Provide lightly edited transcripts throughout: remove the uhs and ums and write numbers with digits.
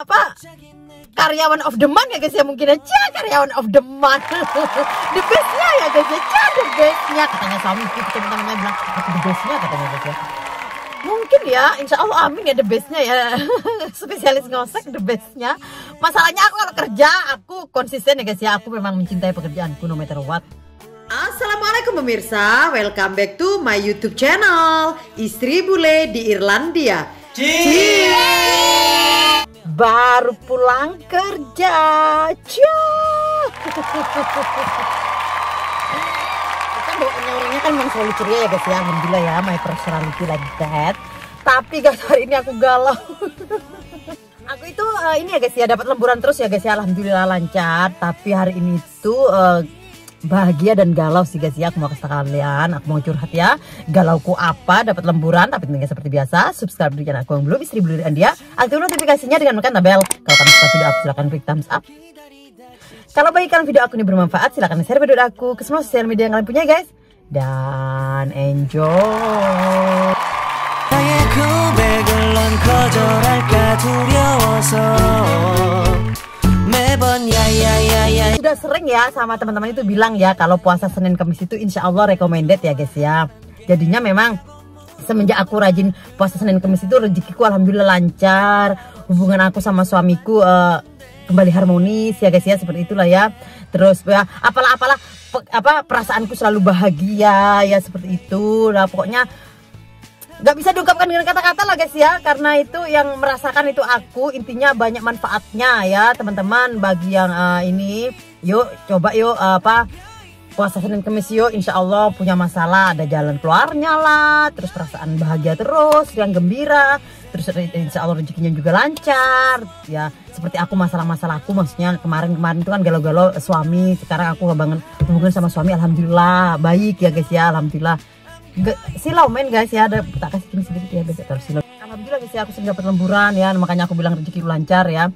apa karyawan of the month ya guys ya, mungkin aja karyawan of the month. The bestnya ya guys ya, the bestnya katanya suamiku, teman-temannya bilang aku the bestnya katanya guys ya. Mungkin ya, insya Allah amin ya the bestnya ya. Spesialis ngosek the bestnya. Masalahnya aku kalau kerja aku konsisten ya guys ya, aku memang mencintai pekerjaanku no matter what. Assalamualaikum pemirsa, welcome back to my YouTube channel Istri Bule di Irlandia. Baru pulang kerja. Kan orangnya kan memang selalu ceria ya guys ya, alhamdulillah ya, my personality like that. Tapi guys hari ini aku galau. Aku itu ini ya guys ya, dapat lemburan terus ya guys ya, alhamdulillah lancar. Tapi hari ini tuh bahagia dan galau sih guys ya. Aku mau kasih kalian, aku mau curhat ya, galauku apa dapat lemburan. Tapi tentunya seperti biasa, subscribe di channel aku yang belum, Istri Bule Irlandia, aktifkan notifikasinya dengan menekan bel. Kalau kamu suka video aku silahkan klik thumbs up. Kalau bagi kalian video aku ini bermanfaat, silahkan share video aku ke semua sosial media yang kalian punya guys. Dan enjoy. Sudah sering ya sama teman-teman itu bilang ya, kalau puasa Senin Kamis itu insya Allah recommended ya guys ya. Jadinya memang semenjak aku rajin puasa Senin Kamis itu rezekiku alhamdulillah lancar. Hubungan aku sama suamiku kembali harmonis ya guys ya, seperti itulah ya. Terus ya apalah perasaanku selalu bahagia ya, seperti itu lah pokoknya. Gak bisa diungkapkan dengan kata-kata lah guys ya, karena itu yang merasakan itu aku. Intinya banyak manfaatnya ya teman-teman. Bagi yang ini yuk coba yuk puasa Senin Kamis yuk, insya Allah punya masalah ada jalan keluarnya lah. Terus perasaan bahagia terus, yang gembira. Terus insya Allah rezekinya juga lancar ya. Seperti aku masalah-masalahku, maksudnya kemarin itu kan galau-galau suami. Sekarang aku ngebangun hubungan sama suami, alhamdulillah baik ya guys ya, alhamdulillah. Silau men guys ya, ada tak kasih sedikit ya guys, terus silau. Alhamdulillah guys ya, aku sering dapat lemburan ya, makanya aku bilang rezeki lancar ya.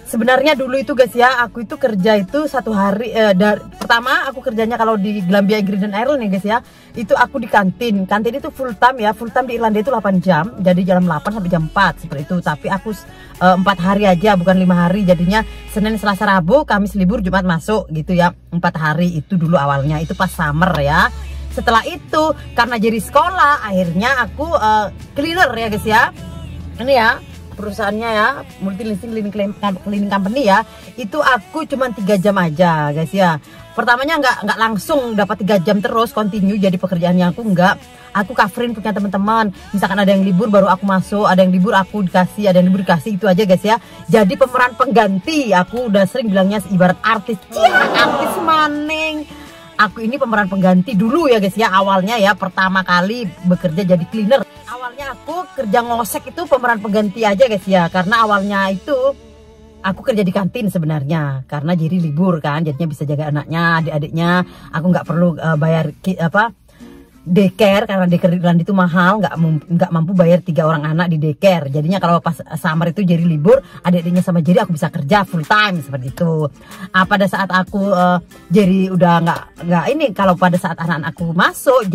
Sebenarnya dulu itu guys ya, aku itu kerja itu satu hari pertama aku kerjanya kalau di Glanbia Ingrid dan Ireland nih guys ya, itu aku di kantin. Kantin itu full time ya, full time di Irlandia itu 8 jam, jadi jam 8 sampai jam 4 seperti itu. Tapi aku 4 hari aja, bukan 5 hari. Jadinya Senin, Selasa, Rabu, Kamis libur, Jumat masuk gitu ya. 4 hari itu dulu awalnya, itu pas summer ya. Setelah itu karena jadi sekolah, akhirnya aku cleaner ya guys ya. Ini ya perusahaannya ya, multilisting cleaning company ya. Itu aku cuma 3 jam aja guys ya. Pertamanya nggak langsung dapat 3 jam terus continue jadi pekerjaannya, aku nggak. Aku coverin punya teman-teman. Misalkan ada yang libur baru aku masuk, ada yang libur aku dikasih, ada yang libur dikasih, itu aja guys ya. Jadi pemeran pengganti, aku udah sering bilangnya ibarat artis. Artis maning. Aku ini pemeran pengganti dulu ya guys ya, awalnya ya, pertama kali bekerja jadi cleaner. Awalnya aku kerja ngosek itu pemeran pengganti aja guys ya, karena awalnya itu aku kerja di kantin sebenarnya, karena jadi libur kan, jadinya bisa jaga anaknya, adik-adiknya. Aku nggak perlu bayar daycare, karena daycare di Irlandia itu mahal, nggak mampu bayar 3 orang anak di daycare. Jadinya kalau pas summer itu jadi libur, adik-adiknya sama jadi aku bisa kerja full time seperti itu. Pada saat aku jadi udah nggak ini, kalau pada saat anak-anak aku masuk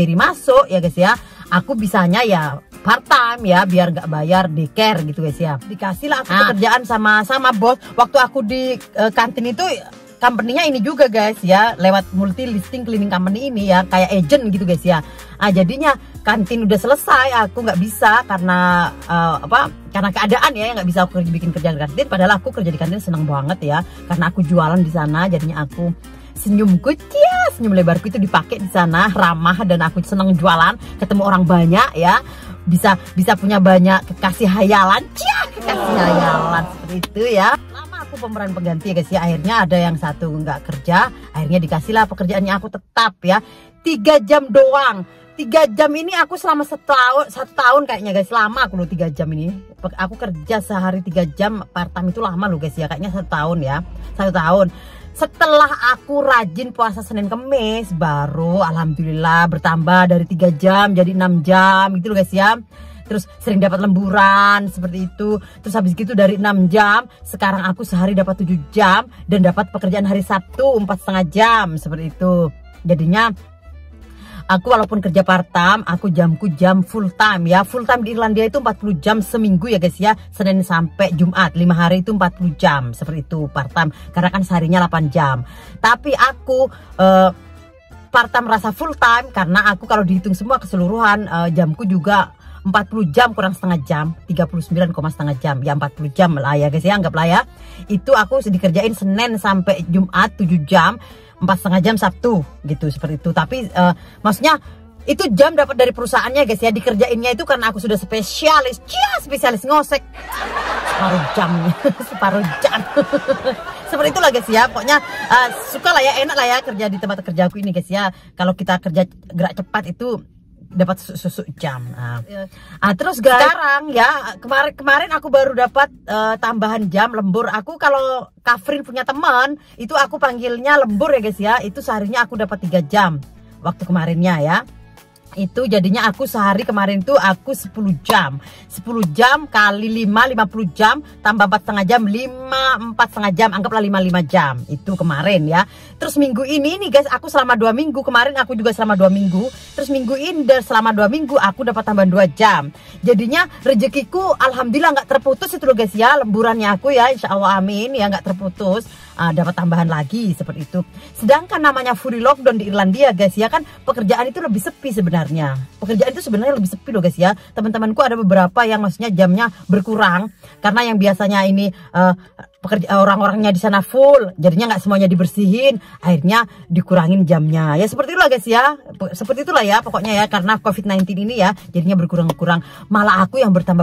ya guys ya, aku bisanya ya part time ya, biar nggak bayar daycare gitu guys ya. Dikasih lah aku pekerjaan sama bos. Waktu aku di kantin itu company-nya ini juga guys ya, lewat multi listing cleaning company ini ya, kayak agent gitu guys ya. Jadinya kantin udah selesai, aku nggak bisa karena karena keadaan ya, nggak bisa aku bikin kerja di kantin. Padahal aku kerja di kantin seneng banget ya, karena aku jualan di sana. Jadinya aku senyumku senyum lebarku itu dipakai di sana, ramah, dan aku seneng jualan, ketemu orang banyak ya, bisa punya banyak kekasih hayalan, kekasih hayalan seperti itu ya. Aku pemeran pengganti ya guys ya, akhirnya ada yang satu nggak kerja, akhirnya dikasihlah pekerjaannya aku tetap ya, 3 jam doang. 3 jam ini aku selama 1 tahun kayaknya guys, lama aku loh 3 jam ini. Aku kerja sehari 3 jam part time itu lama loh guys ya, kayaknya 1 tahun ya, 1 tahun. Setelah aku rajin puasa Senin Kamis, baru alhamdulillah bertambah dari 3 jam jadi 6 jam gitu loh guys ya. Terus sering dapat lemburan seperti itu. Terus habis gitu dari 6 jam, sekarang aku sehari dapat 7 jam dan dapat pekerjaan hari Sabtu 4,5 jam seperti itu. Jadinya Aku walaupun kerja part time, aku jamku jam full time ya. Full time di Irlandia itu 40 jam seminggu ya guys ya. Senin sampai Jumat, 5 hari itu 40 jam. Seperti itu part time. Karena kan seharinya 8 jam. Tapi aku part time rasa full time karena aku kalau dihitung semua keseluruhan jamku juga 40 jam kurang setengah jam, 39, setengah jam, ya 40 jam lah ya guys ya, anggaplah ya. Itu aku dikerjain Senin sampai Jumat 7 jam, 4,5 jam Sabtu gitu, seperti itu. Tapi maksudnya itu jam dapat dari perusahaannya guys ya, dikerjainnya itu karena aku sudah spesialis ngosek separuh jam separuh jam seperti itulah guys ya. Pokoknya suka lah ya, enak lah ya kerja di tempat kerja aku ini guys ya. Kalau kita kerja gerak cepat itu dapat susu jam. Terus guys, sekarang ya kemarin aku baru dapat tambahan jam lembur. Aku kalau Kafrin punya teman itu aku panggilnya lembur ya guys ya. Itu seharinya aku dapat 3 jam waktu kemarinnya ya. Itu jadinya aku sehari kemarin tuh aku 10 jam kali 5 50 jam tambah 4,5 jam 4,5 jam, anggaplah 5 jam itu kemarin ya. Terus minggu ini nih guys, aku selama 2 minggu, kemarin aku juga selama 2 minggu, terus minggu ini selama 2 minggu aku dapat tambahan 2 jam. Jadinya rezekiku alhamdulillah nggak terputus itu loh guys ya, lemburannya aku ya, insya Allah amin ya, nggak terputus. Dapat tambahan lagi seperti itu. Sedangkan namanya fully lockdown di Irlandia guys ya, kan pekerjaan itu lebih sepi sebenarnya. Pekerjaan itu sebenarnya lebih sepi loh guys ya. Teman-temanku ada beberapa yang maksudnya jamnya berkurang karena yang biasanya ini orang-orangnya di sana full, jadinya nggak semuanya dibersihin, akhirnya dikurangin jamnya. Ya seperti itulah guys ya. Seperti itulah ya pokoknya ya, karena COVID-19 ini ya jadinya berkurang-kurang. Malah aku yang bertambah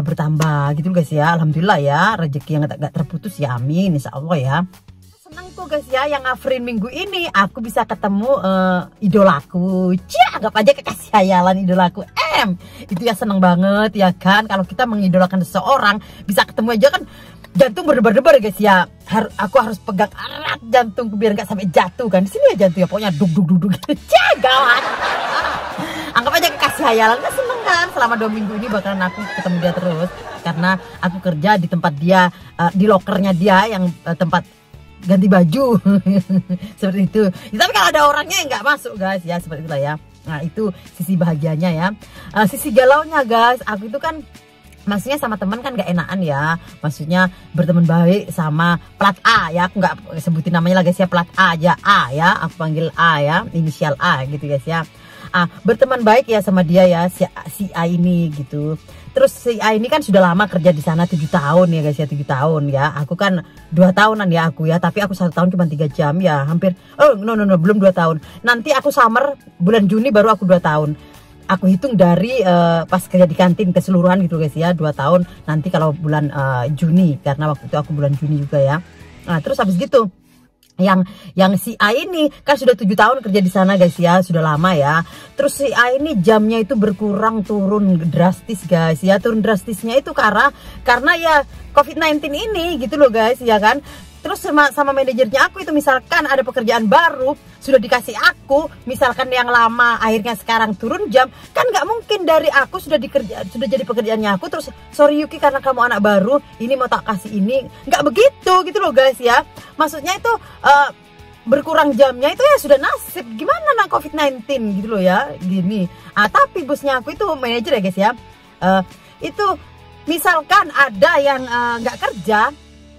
gitu guys ya. Alhamdulillah ya, rezeki yang nggak terputus ya, amin insya Allah ya. Senang tuh guys ya, yang Afrin minggu ini aku bisa ketemu idolaku. Anggap aja kekasih hayalan idolaku itu ya, seneng banget ya kan. Kalau kita mengidolakan seseorang bisa ketemu aja kan jantung berdebar-debar guys ya. Aku harus pegang erat jantungku biar nggak sampai jatuh kan. Di sini ya jantung ya, pokoknya duk gawat. Anggap aja kekasih hayalan, kan seneng kan. Selama 2 minggu ini bakalan aku ketemu dia terus karena aku kerja di tempat dia, di lokernya dia yang tempat ganti baju seperti itu ya. Tapi kalau ada orangnya yang nggak masuk guys ya, seperti itulah ya. Nah itu sisi bahagianya ya. Sisi galaunya guys, aku itu kan maksudnya sama teman kan gak enakan ya, maksudnya berteman baik sama plat A ya, aku nggak sebutin namanya lah guys ya, plat A aja, A ya, aku panggil A ya, inisial A gitu guys ya. Berteman baik ya sama dia ya, si A ini gitu. Terus si A ini kan sudah lama kerja di sana 7 tahun ya guys ya, 7 tahun ya. Aku kan 2 tahunan ya aku ya, tapi aku 1 tahun cuma 3 jam ya, hampir. Belum 2 tahun. Nanti aku summer bulan Juni baru aku 2 tahun. Aku hitung dari pas kerja di kantin keseluruhan gitu guys ya, 2 tahun nanti kalau bulan Juni, karena waktu itu aku bulan Juni juga ya. Terus habis gitu yang si A ini kan sudah 7 tahun kerja di sana guys ya, sudah lama ya. Terus si A ini jamnya itu berkurang, turun drastis guys ya. Turun drastisnya itu karena ya COVID-19 ini gitu loh guys ya kan. Terus sama manajernya aku itu, misalkan ada pekerjaan baru sudah dikasih aku, misalkan yang lama akhirnya sekarang turun jam, kan nggak mungkin dari aku sudah jadi pekerjaannya aku terus sorry Yuki karena kamu anak baru ini mau tak kasih ini, nggak begitu gitu loh guys ya. Maksudnya itu berkurang jamnya itu ya sudah nasib, gimana nak COVID-19 gitu loh ya gini. Tapi bosnya aku itu manajer ya guys ya, itu misalkan ada yang nggak kerja,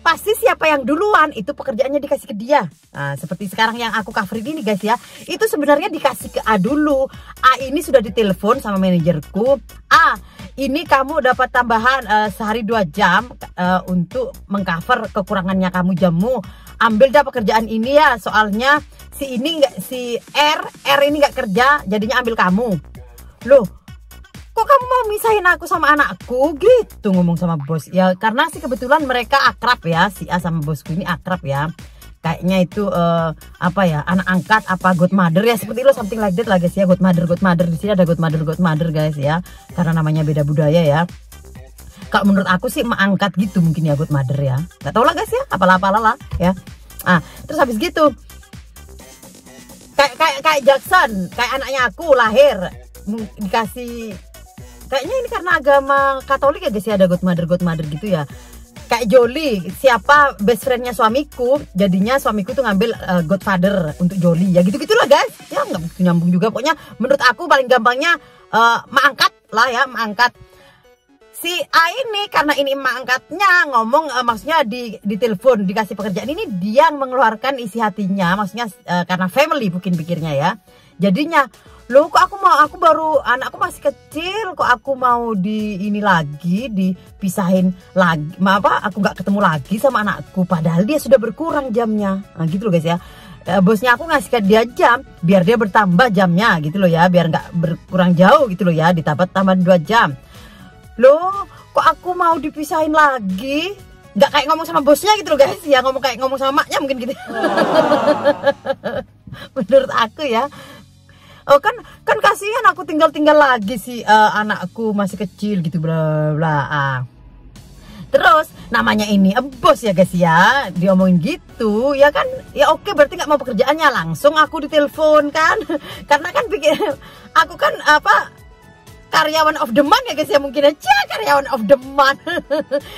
pasti siapa yang duluan itu pekerjaannya dikasih ke dia. Seperti sekarang yang aku coverin ini guys ya, itu sebenarnya dikasih ke A dulu. A ini sudah ditelepon sama manajerku, ini kamu dapat tambahan sehari 2 jam untuk mengcover kekurangannya kamu jammu. Ambil dah pekerjaan ini ya, soalnya si R ini nggak kerja, jadinya ambil kamu. Loh, kok kamu mau misahin aku sama anakku gitu, ngomong sama bos ya. Karena sih kebetulan mereka akrab ya, si A sama bosku ini akrab ya, kayaknya itu apa ya, anak angkat apa godmother ya, seperti itu, something like that lah guys ya. Godmother di sini ada godmother guys ya, karena namanya beda budaya ya. Kalau menurut aku sih emak angkat gitu mungkin ya, godmother ya, nggak tau lah guys ya, apalah lah ya. Terus habis gitu kayak Jackson, kayak anaknya aku lahir dikasih, kayaknya ini karena agama Katolik ya guys ya, ada godmother gitu ya. kayak Jolly, siapa best friendnya suamiku, jadinya suamiku tuh ngambil godfather untuk Jolly ya, gitu gitulah guys ya, nggak nyambung juga. Pokoknya menurut aku paling gampangnya mak angkat lah ya, mak angkat si A ini, karena ini mak angkatnya ngomong, maksudnya di telepon dikasih pekerjaan ini, dia yang mengeluarkan isi hatinya, maksudnya karena family mungkin pikirnya ya. Jadinya loh, kok aku baru, anakku masih kecil, kok aku mau ini lagi, dipisahin lagi, apa, aku nggak ketemu lagi sama anakku, padahal dia sudah berkurang jamnya. Nah gitu loh guys ya. Bosnya aku ngasih ke dia jam biar dia bertambah jamnya gitu loh ya, biar nggak berkurang jauh gitu loh ya, ditambah 2 jam. Loh, kok aku mau dipisahin lagi? Nggak kayak ngomong sama bosnya gitu loh guys ya, ngomong sama maknya mungkin gitu. Menurut aku ya. Oh kan kasihan aku tinggal lagi si anakku masih kecil gitu bla bla. Terus namanya ini bos ya guys ya, diomongin gitu ya kan, ya oke, berarti nggak mau pekerjaannya, langsung aku ditelepon kan. Karena kan pikir aku kan apa, karyawan of the month ya guys ya, mungkin aja karyawan of the month.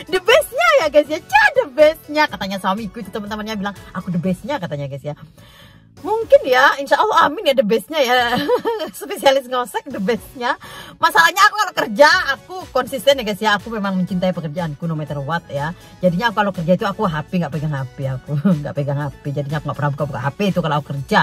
The bestnya ya guys ya, the bestnya katanya suamiku itu, teman-temannya bilang aku the bestnya katanya guys ya. Mungkin ya, insya Allah amin ya, the bestnya ya. Spesialis ngosek the bestnya. Masalahnya aku kalau kerja aku konsisten ya guys ya, aku memang mencintai pekerjaanku no matter what ya. Jadinya aku kalau kerja itu aku HP, nggak pegang HP, aku nggak pegang HP, jadinya aku nggak pernah buka HP itu kalau aku kerja.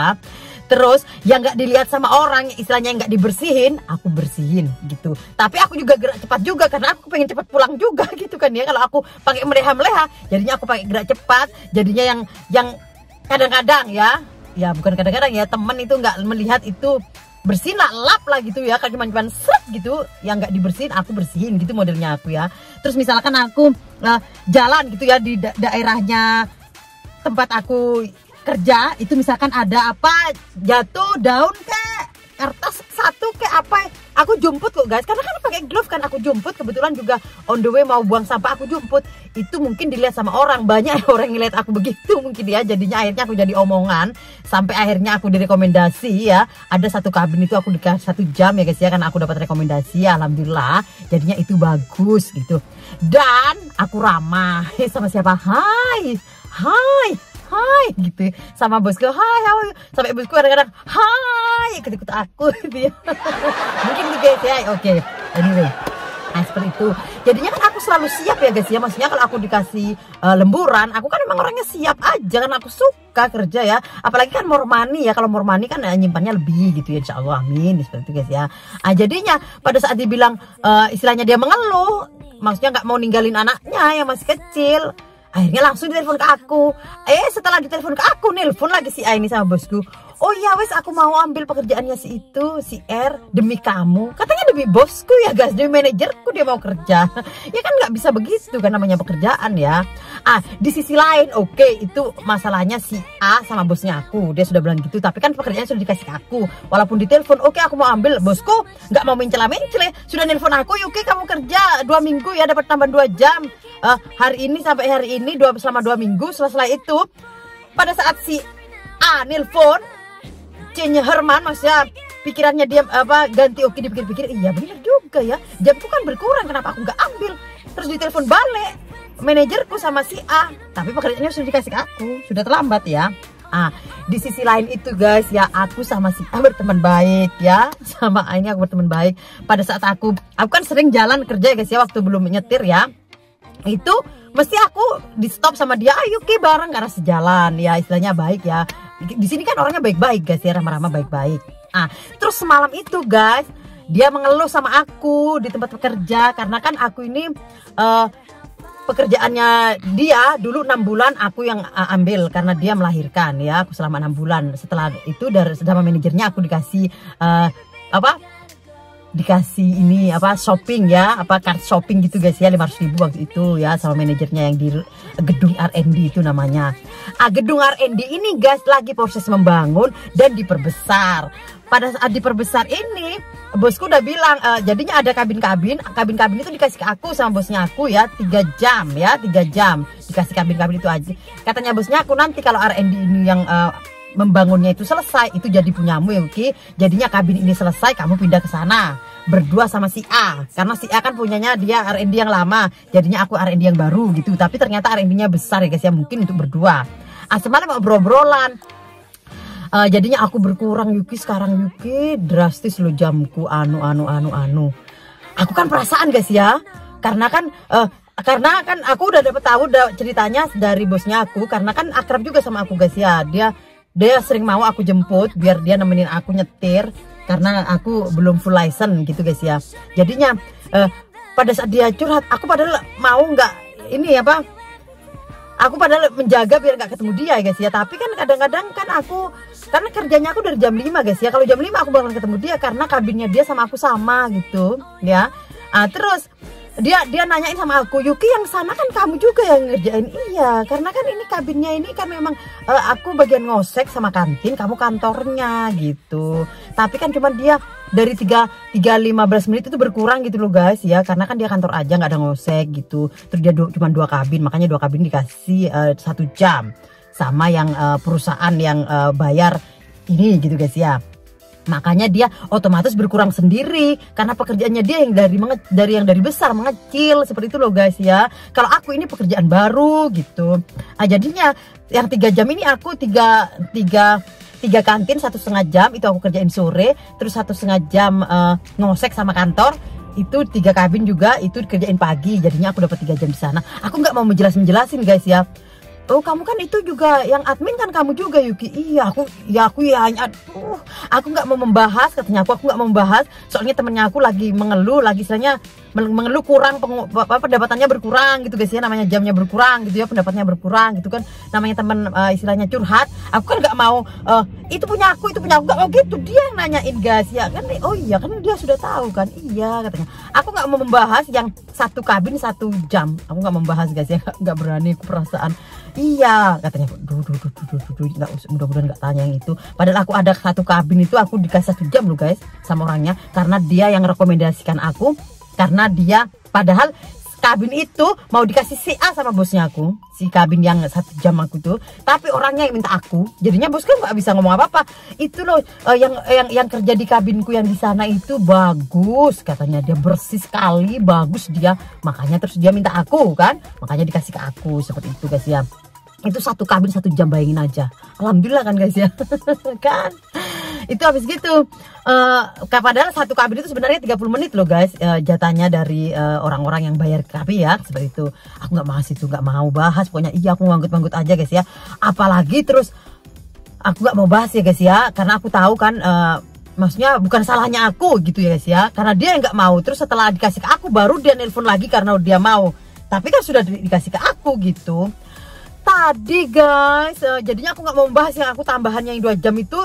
Terus yang nggak dilihat sama orang, istilahnya yang nggak dibersihin, aku bersihin gitu. Tapi aku juga gerak cepat juga karena aku pengen cepat pulang juga gitu kan ya. Kalau aku pakai meleha-meleha, jadinya aku pakai gerak cepat, jadinya yang kadang-kadang ya bukan kadang-kadang ya, temen itu nggak melihat itu bersihin lah, lap lah gitu ya, kan cuma seret gitu, yang nggak dibersihin aku bersihin gitu modelnya aku ya. Terus misalkan aku jalan gitu ya di daerahnya tempat aku kerja, itu misalkan ada apa jatuh daun kayak kertas satu kayak apa, aku jumput kok guys, karena kan pakai glove kan, aku jumput, kebetulan juga on the way mau buang sampah aku jumput. Itu mungkin dilihat sama orang, banyak orang yang lihat aku begitu mungkin ya, jadinya akhirnya aku jadi omongan, sampai akhirnya aku direkomendasi ya. Ada satu kabin itu aku dikasih 1 jam ya guys ya, karena aku dapat rekomendasi ya, alhamdulillah, jadinya itu bagus gitu. Dan aku ramah sama siapa, hai gitu sama bosku, hai, sampai bosku kadang-kadang hai ikut aku gitu ya. Mungkin gitu guys ya, oke. Anyway, nah seperti itu. Jadinya kan aku selalu siap ya guys ya, maksudnya kalau aku dikasih lemburan, aku kan emang orangnya siap aja kan, aku suka kerja ya. Apalagi kan more money ya, kalau more money kan nyimpannya lebih gitu ya, insya Allah amin, seperti itu guys ya. Jadinya pada saat dibilang istilahnya dia mengeluh, maksudnya nggak mau ninggalin anaknya yang masih kecil, akhirnya langsung ditelepon ke aku. Setelah ditelepon ke aku, nelpon lagi si A ini sama bosku. Oh iya wes, aku mau ambil pekerjaannya si R demi kamu. Katanya demi bosku ya guys, demi manajerku dia mau kerja. Ya kan nggak bisa begitu kan, namanya pekerjaan ya. Di sisi lain oke, itu masalahnya si A sama bosnya aku, dia sudah bilang gitu. Tapi kan pekerjaan sudah dikasih ke aku, walaupun ditelepon oke aku mau ambil, bosku nggak mau mencela-mencela, sudah nelpon aku, oke kamu kerja 2 minggu ya, dapat tambah 2 jam. Hari ini sampai hari ini selama 2 minggu. Setelah itu pada saat si A nelpon, C-nya Herman, maksudnya pikirannya dia ganti, oke dipikir-pikir, iya benar juga ya, jamku kan berkurang, kenapa aku nggak ambil. Terus ditelepon balik manajerku sama si A, tapi pekerjaannya sudah dikasih ke aku, sudah terlambat ya. Di sisi lain itu guys ya, aku sama si A berteman baik ya, sama A ini aku berteman baik. Pada saat aku kan sering jalan kerja guys ya, waktu belum nyetir ya, itu mesti aku di stop sama dia, ayo ke bareng karena sejalan ya, istilahnya baik ya. Di sini kan orangnya baik-baik guys ya, ramah-ramah baik-baik. Terus semalam itu guys, dia mengeluh sama aku di tempat bekerja, karena kan aku ini pekerjaannya dia dulu 6 bulan aku yang ambil karena dia melahirkan ya, aku selama 6 bulan. Setelah itu sama manajernya aku dikasih dikasih ini shopping ya, card shopping gitu guys ya, 500.000 waktu itu ya, sama manajernya yang di gedung R&D itu namanya. Gedung R&D ini guys lagi proses membangun dan diperbesar. Pada saat diperbesar ini, bosku udah bilang jadinya ada kabin-kabin itu dikasih ke aku sama bosnya aku ya, 3 jam ya, 3 jam dikasih kabin-kabin itu aja. Katanya bosnya aku, nanti kalau R&D ini yang membangunnya itu selesai, itu jadi punyamu ya Yuki. Jadinya kabin ini selesai, kamu pindah ke sana berdua sama si A, karena si A kan punyanya dia R&D yang lama, jadinya aku R&D yang baru gitu. Tapi ternyata R&D-nya besar ya guys ya, mungkin untuk berdua. Semalam mau obrolan. Jadinya aku berkurang Yuki. Sekarang Yuki drastis lo jamku anu. Aku kan perasaan guys ya, karena kan aku udah dapet tahu ceritanya dari bosnya aku, karena kan akrab juga sama aku guys ya. Dia sering mau aku jemput biar dia nemenin aku nyetir, karena aku belum full license gitu guys ya. Jadinya pada saat dia curhat, aku padahal mau nggak ini apa, aku padahal menjaga biar nggak ketemu dia guys ya. Tapi kan kadang-kadang kan aku, karena kerjanya aku dari jam 5 guys ya, kalau jam 5 aku bakalan ketemu dia karena kabinnya dia sama aku sama gitu ya. Terus dia nanyain sama aku, Yuki yang sana kan kamu juga yang ngerjain. Iya, karena kan ini kabinnya ini kan memang aku bagian ngosek sama kantin, kamu kantornya gitu. Tapi kan cuma dia dari 3-15 menit itu berkurang gitu loh guys ya, karena kan dia kantor aja nggak ada ngosek gitu. Terus dia cuma 2 kabin, makanya 2 kabin dikasih 1 jam sama yang perusahaan yang bayar ini gitu guys ya. Makanya dia otomatis berkurang sendiri karena pekerjaannya dia yang dari besar mengecil seperti itu loh guys ya. Kalau aku ini pekerjaan baru gitu. Jadinya yang 3 jam ini aku tiga kantin 1,5 jam itu aku kerjain sore, terus 1,5 jam ngosek sama kantor. Itu 3 kabin juga itu kerjain pagi. Jadinya aku dapat 3 jam di sana. Aku nggak mau menjelasin guys ya. Oh kamu kan itu juga yang admin kan kamu juga Yuki. Iya aku hanya aku nggak mau membahas, katanya aku nggak mau membahas soalnya temennya aku lagi mengeluh, lagi istilahnya mengeluh kurang pendapatannya berkurang gitu guys ya, namanya jamnya berkurang gitu ya, pendapatnya berkurang gitu kan, namanya temen istilahnya curhat. Aku kan nggak mau itu punya aku nggak mau gitu, dia yang nanyain guys ya kan. Oh iya kan dia sudah tahu kan. Iya katanya aku nggak mau membahas yang 1 kabin 1 jam, aku nggak membahas guys ya, nggak berani, aku perasaan. Iya katanya, nggak usah, mudah-mudahan nggak tanya yang itu. Padahal aku ada 1 kabin itu aku dikasih 1 jam loh guys sama orangnya, karena dia yang rekomendasikan aku, karena dia padahal kabin itu mau dikasih si A sama bosnya aku, si kabin yang 1 jam aku tuh, tapi orangnya yang minta aku. Jadinya bosku nggak bisa ngomong apa-apa. Itu loh yang kerja di kabinku yang di sana itu bagus katanya, dia bersih sekali, bagus dia, makanya terus dia minta aku kan, makanya dikasih ke aku seperti itu guys ya. Itu 1 kabin 1 jam, bayangin aja. Alhamdulillah kan guys ya. Kan itu habis gitu padahal 1 kabin itu sebenarnya 30 menit loh guys jatahnya dari orang-orang yang bayar kabin ya, seperti itu. Aku nggak bahas itu, nggak mau bahas pokoknya. Iya aku nganggut-nganggut aja guys ya. Apalagi terus aku nggak mau bahas ya guys ya, karena aku tahu kan maksudnya bukan salahnya aku gitu ya guys ya, karena dia yang nggak mau. Terus setelah dikasih ke aku baru dia nelpon lagi karena dia mau, tapi kan sudah dikasih ke aku gitu tadi guys. Jadinya aku nggak mau membahas yang aku tambahannya yang 2 jam itu,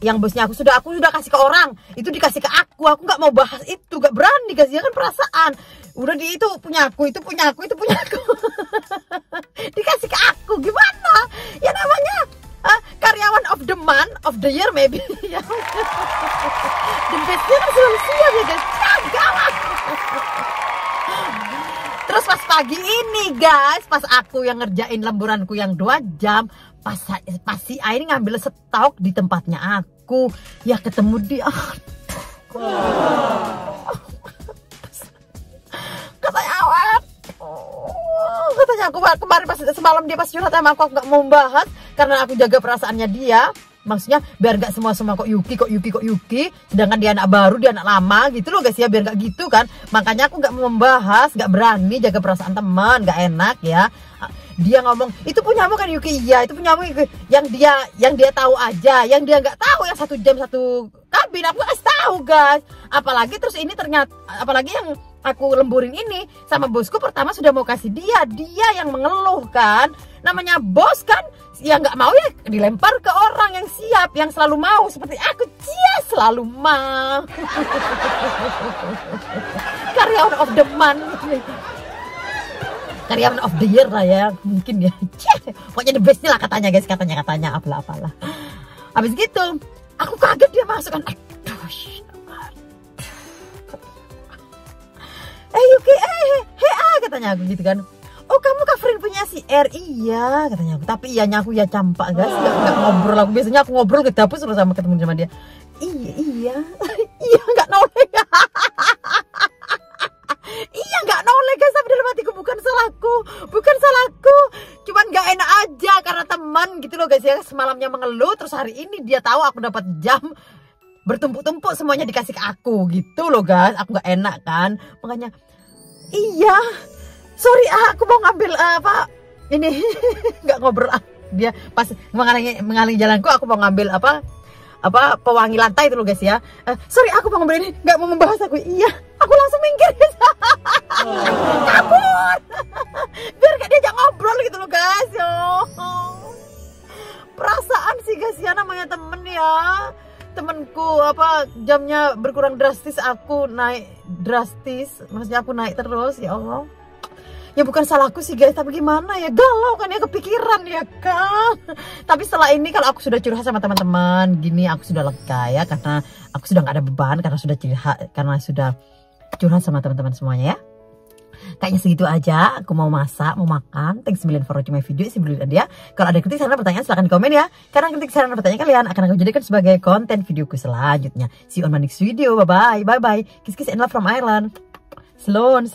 yang bosnya aku sudah kasih ke orang, itu dikasih ke aku nggak mau bahas itu, nggak berani guys ya kan, perasaan udah itu punya aku dikasih ke aku, gimana ya, namanya karyawan of the month, of the year maybe ya. The bestnya kan selalu siap ya guys, jangan. Terus pas pagi ini guys, pas aku yang ngerjain lemburanku yang 2 jam, pas si A ini ngambil stok di tempatnya aku, ya ketemu dia. Katanya awet. Katanya aku kemarin pas semalam dia pas curhat sama aku nggak mau membahas karena aku jaga perasaannya dia. Maksudnya biar gak semua kok Yuki, sedangkan dia anak baru, dia anak lama gitu loh guys ya, biar gak gitu kan. Makanya aku gak mau membahas, gak berani, jaga perasaan teman, gak enak ya. Dia ngomong itu punyamu kan Yuki, iya itu punyamu Yuki. Yang dia tahu aja, yang dia nggak tahu yang 1 jam 1 kabin aku kasih tahu guys. Apalagi terus ini ternyata, apalagi yang aku lemburin ini sama bosku pertama sudah mau kasih dia yang mengeluh kan, namanya bos kan. Ya nggak mau ya dilempar ke orang yang siap, yang selalu mau seperti aku. Dia selalu mau. Karyawan of the month, karyawan of the year lah ya mungkin ya. Pokoknya the best lah katanya guys, katanya apalah. Habis gitu aku kaget dia masuk kan. Yuki, katanya aku gitu kan. oh kamu coverin punya si R, iya katanya aku. Tapi iyanya aku ya campak guys, nggak ngobrol aku. Biasanya aku ngobrol ke dapur terus sama ketemu sama dia. Iya iya nggak noleh. Iya nggak noleh guys, tapi dalam hatiku bukan salahku, cuman nggak enak aja karena teman gitu loh guys ya. Semalamnya mengeluh, terus hari ini dia tahu aku dapat jam bertumpuk-tumpuk semuanya dikasih ke aku gitu loh guys. Aku nggak enak kan, makanya iya sorry aku mau ngambil apa ini nggak ngobrol dia pas menghalangi jalanku. Aku mau ngambil apa pewangi lantai itu loh guys ya. Sorry aku mau ngambil ini, nggak mau membahas aku. Iya aku langsung minggir guys. Kabur biar gak diajak ngobrol gitu loh guys. Yo perasaan sih guys ya, namanya temen ya. Temenku apa jamnya berkurang drastis, aku naik drastis, maksudnya aku naik terus. Ya Allah ya bukan salahku sih guys, tapi gimana ya, galau kan ya, kepikiran ya kan. Tapi setelah ini kalau aku sudah curhat sama teman-teman gini, aku sudah lega ya, karena aku sudah nggak ada beban karena sudah curhat sama teman-teman semuanya ya. Kayaknya segitu aja, aku mau masak, mau makan. Thanks million for watching my video. Ya. Kalau ada kritik, saran, pertanyaan silahkan komen ya. Karena kritik, saran, pertanyaan kalian akan aku jadikan sebagai konten videoku selanjutnya. See you on my next video. Bye bye. Kiss kiss and love from Ireland. Sloan.